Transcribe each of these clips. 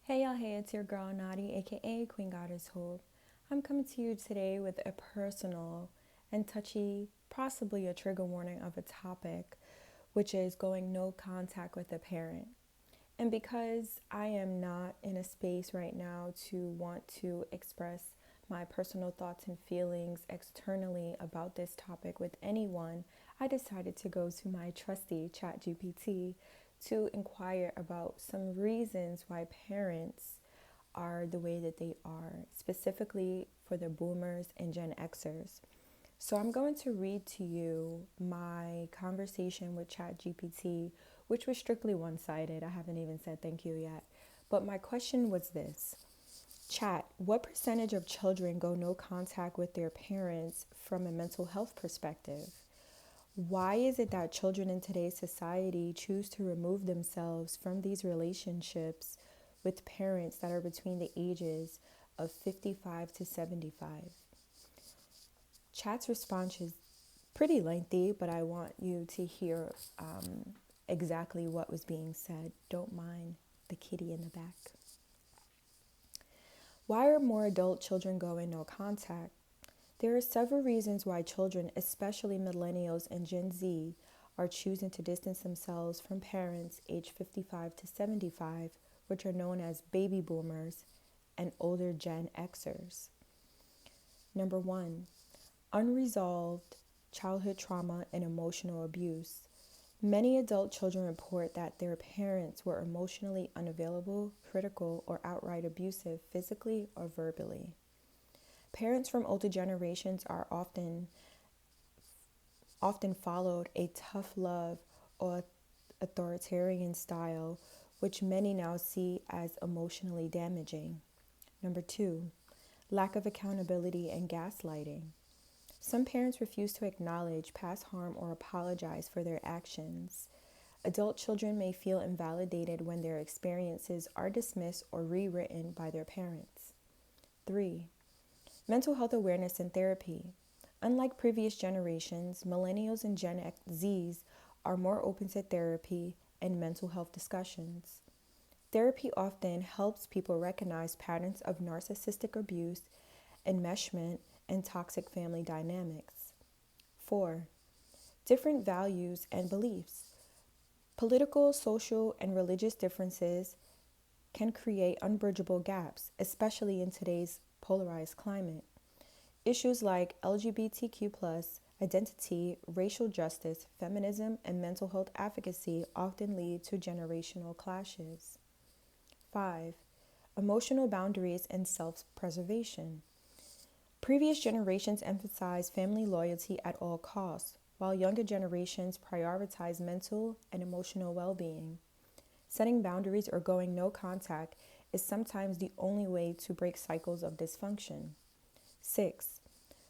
Hey y'all, hey, it's your girl Nadi, aka Queen Goddess Hope. I'm coming to you today with a personal and touchy, possibly a trigger warning of a topic, which is going no contact with a parent. And because I am not in a space right now to want to express my personal thoughts and feelings externally about this topic with anyone, I decided to go to my trusty ChatGPT to inquire about some reasons why parents are the way that they are, specifically for the boomers and Gen Xers. So I'm going to read to you my conversation with ChatGPT, which was strictly one-sided. I haven't even said thank you yet. But my question was this. Chat, what percentage of children go no contact with their parents from a mental health perspective? Why is it that children in today's society choose to remove themselves from these relationships with parents that are between the ages of 55 to 75? Chat's response is pretty lengthy, but I want you to hear exactly what was being said. Don't mind the kitty in the back. Why are more adult children going no contact? There are several reasons why children, especially millennials and Gen Z, are choosing to distance themselves from parents aged 55 to 75, which are known as baby boomers and older Gen Xers. Number one, unresolved childhood trauma and emotional abuse. Many adult children report that their parents were emotionally unavailable, critical, or outright abusive physically or verbally. Parents from older generations are often followed a tough love or authoritarian style, which many now see as emotionally damaging. Number two, lack of accountability and gaslighting. Some parents refuse to acknowledge past harm or apologize for their actions. Adult children may feel invalidated when their experiences are dismissed or rewritten by their parents. 3. Mental health awareness and therapy. Unlike previous generations, millennials and Gen Zs are more open to therapy and mental health discussions. Therapy often helps people recognize patterns of narcissistic abuse, enmeshment, and toxic family dynamics. 4. Different values and beliefs. Political, social, and religious differences can create unbridgeable gaps, especially in today's polarized climate. Issues like LGBTQ, identity, racial justice, feminism, and mental health advocacy often lead to generational clashes. 5. Emotional boundaries and self preservation. Previous generations emphasized family loyalty at all costs, while younger generations prioritize mental and emotional well being. Setting boundaries or going no contact is sometimes the only way to break cycles of dysfunction. 6.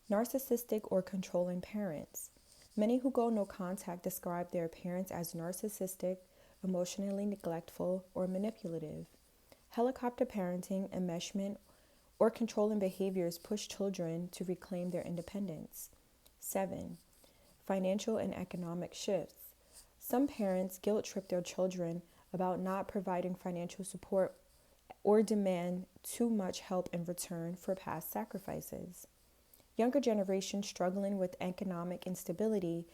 Narcissistic or controlling parents. Many who go no contact describe their parents as narcissistic, emotionally neglectful, or manipulative. Helicopter parenting, enmeshment, or controlling behaviors push children to reclaim their independence. 7. Financial and economic shifts. Some parents guilt trip their children about not providing financial support or demand too much help in return for past sacrifices. Younger generations struggling with economic instability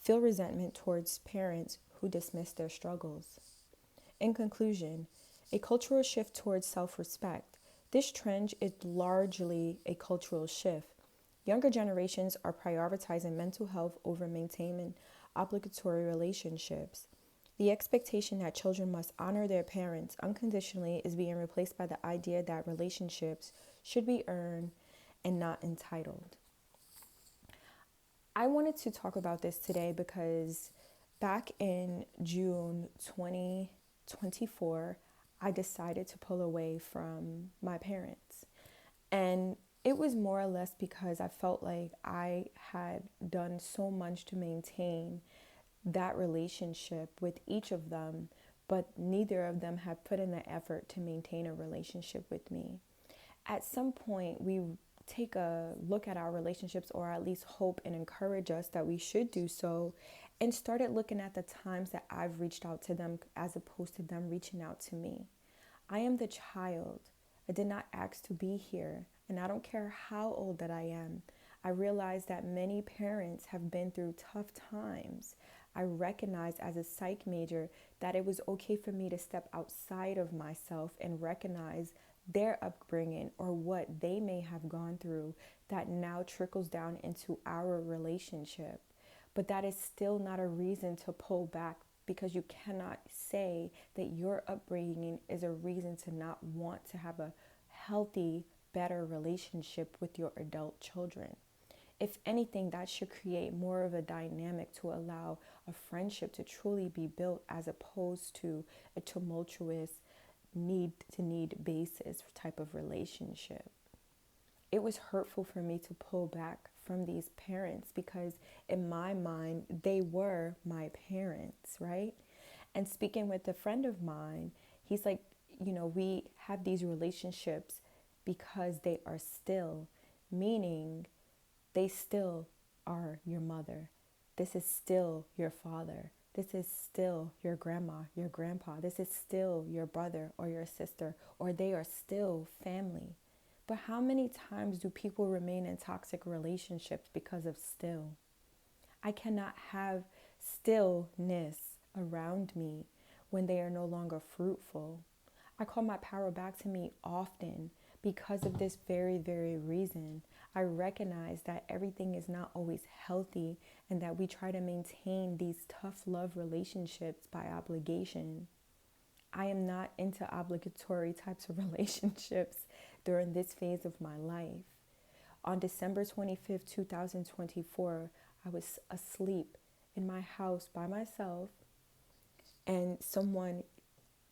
feel resentment towards parents who dismiss their struggles. In conclusion, a cultural shift towards self respect. This trend is largely a cultural shift. Younger generations are prioritizing mental health over maintaining obligatory relationships. The expectation that children must honor their parents unconditionally is being replaced by the idea that relationships should be earned and not entitled. I wanted to talk about this today because back in June 2024, I decided to pull away from my parents. And it was more or less because I felt like I had done so much to maintain that relationship with each of them, but neither of them had put in the effort to maintain a relationship with me. At some point, we take a look at our relationships, or at least hope and encourage us that we should do so, and started looking at the times that I've reached out to them as opposed to them reaching out to me. I am the child. I did not ask to be here, and I don't care how old that I am. I realize that many parents have been through tough times. I recognize as a psych major that it was okay for me to step outside of myself and recognize their upbringing or what they may have gone through that now trickles down into our relationship. But that is still not a reason to pull back, because you cannot say that your upbringing is a reason to not want to have a healthy, better relationship with your adult children. If anything, that should create more of a dynamic to allow a friendship to truly be built, as opposed to a tumultuous need to need basis type of relationship. It was hurtful for me to pull back from these parents, because in my mind, they were my parents, right? And speaking with a friend of mine, he's like, we have these relationships because they are still, meaning they still are your mother. This is still your father. This is still your grandma, your grandpa. This is still your brother or your sister, or they are still family. But how many times do people remain in toxic relationships because of still? I cannot have stillness around me when they are no longer fruitful. I call my power back to me often because of this very, very reason. I recognize that everything is not always healthy, and that we try to maintain these tough love relationships by obligation. I am not into obligatory types of relationships during this phase of my life. On December 25th, 2024, I was asleep in my house by myself, and someone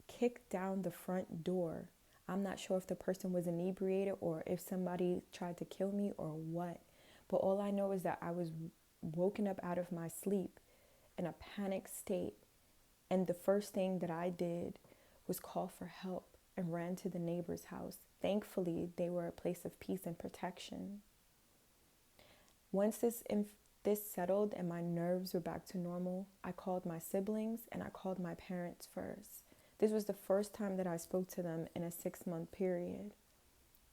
kicked down the front door. I'm not sure if the person was inebriated or if somebody tried to kill me or what. But all I know is that I was woken up out of my sleep in a panic state. And the first thing that I did was call for help and ran to the neighbor's house. Thankfully, they were a place of peace and protection. Once this settled and my nerves were back to normal, I called my siblings and I called my parents first. This was the first time that I spoke to them in a 6-month period.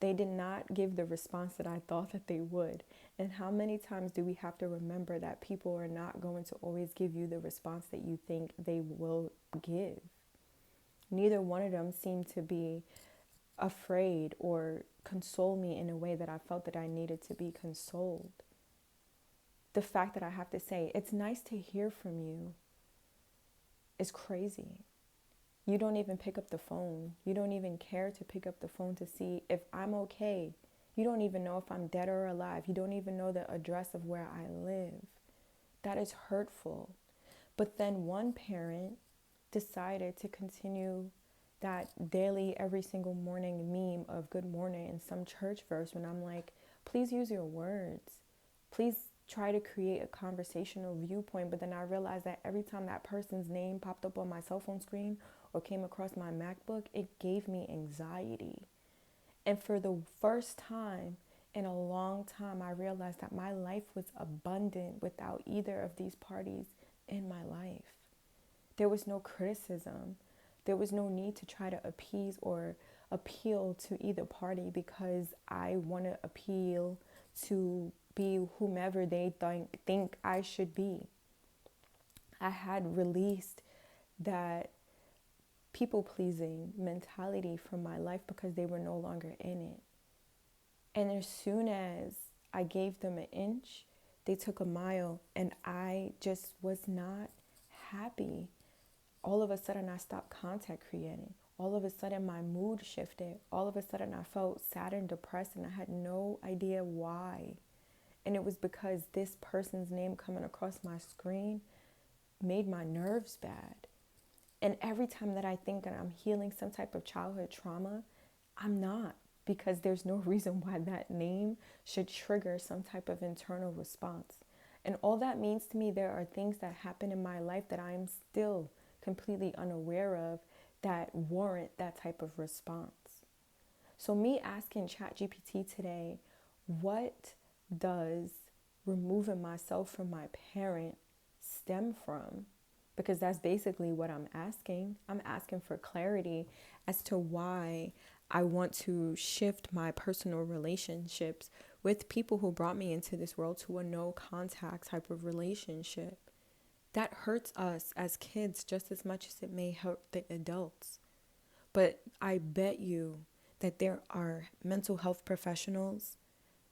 They did not give the response that I thought that they would. And how many times do we have to remember that people are not going to always give you the response that you think they will give? Neither one of them seemed to be afraid or console me in a way that I felt that I needed to be consoled. The fact that I have to say, it's nice to hear from you, is crazy. You don't even pick up the phone. You don't even care to pick up the phone to see if I'm okay. You don't even know if I'm dead or alive. You don't even know the address of where I live. That is hurtful. But then one parent decided to continue that daily, every single morning meme of good morning and some church verse, when I'm like, please use your words. Please try to create a conversational viewpoint. But then I realized that every time that person's name popped up on my cell phone screen or came across my MacBook, it gave me anxiety. And for the first time in a long time, I realized that my life was abundant without either of these parties in my life. There was no criticism. There was no need to try to appease or appeal to either party, because I want to appeal to be whomever they think I should be. I had released that people-pleasing mentality from my life because they were no longer in it. And as soon as I gave them an inch, they took a mile, and I just was not happy. All of a sudden, I stopped contact creating. All of a sudden, my mood shifted. All of a sudden, I felt sad and depressed, and I had no idea why. And it was because this person's name coming across my screen made my nerves bad. And every time that I think that I'm healing some type of childhood trauma, I'm not, because there's no reason why that name should trigger some type of internal response. And all that means to me, there are things that happen in my life that I'm still completely unaware of that warrant that type of response. So me asking ChatGPT today, what does removing myself from my parent stem from? because that's basically what I'm asking. I'm asking for clarity as to why I want to shift my personal relationships with people who brought me into this world to a no contact type of relationship. That hurts us as kids just as much as it may hurt the adults. But I bet you that there are mental health professionals,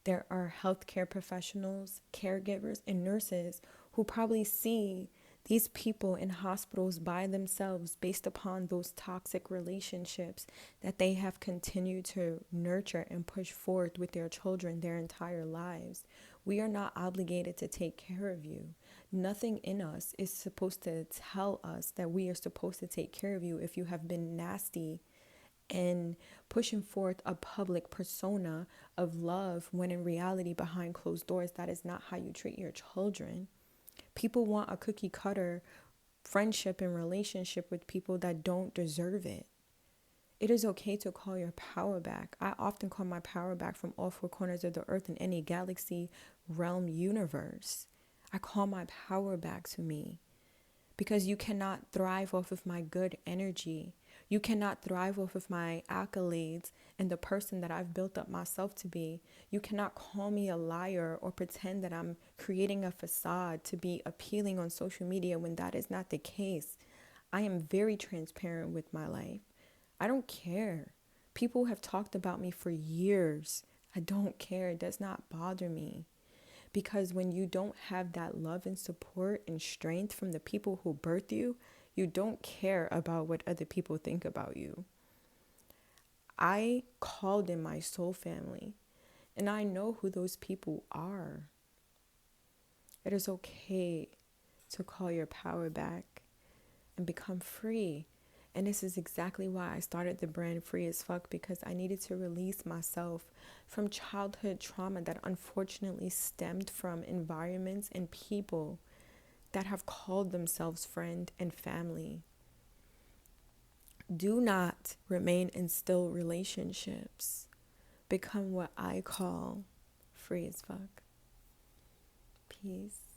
there are healthcare professionals, caregivers, and nurses who probably see these people in hospitals by themselves based upon those toxic relationships that they have continued to nurture and push forth with their children their entire lives. We are not obligated to take care of you. Nothing in us is supposed to tell us that we are supposed to take care of you if you have been nasty and pushing forth a public persona of love when in reality behind closed doors that is not how you treat your children. People want a cookie cutter friendship and relationship with people that don't deserve it. It is okay to call your power back. I often call my power back from all four corners of the earth in any galaxy, realm, universe. I call my power back to me because you cannot thrive off of my good energy. You cannot thrive off of my accolades and the person that I've built up myself to be. You cannot call me a liar or pretend that I'm creating a facade to be appealing on social media when that is not the case. I am very transparent with my life. I don't care. People have talked about me for years. I don't care. It does not bother me. Because when you don't have that love and support and strength from the people who birthed you, you don't care about what other people think about you. I called in my soul family, and I know who those people are. It is okay to call your power back and become free. And this is exactly why I started the brand Free as Fuck, because I needed to release myself from childhood trauma that unfortunately stemmed from environments and people that have called themselves friend and family. Do not remain in still relationships. Become what I call free as fuck. Peace.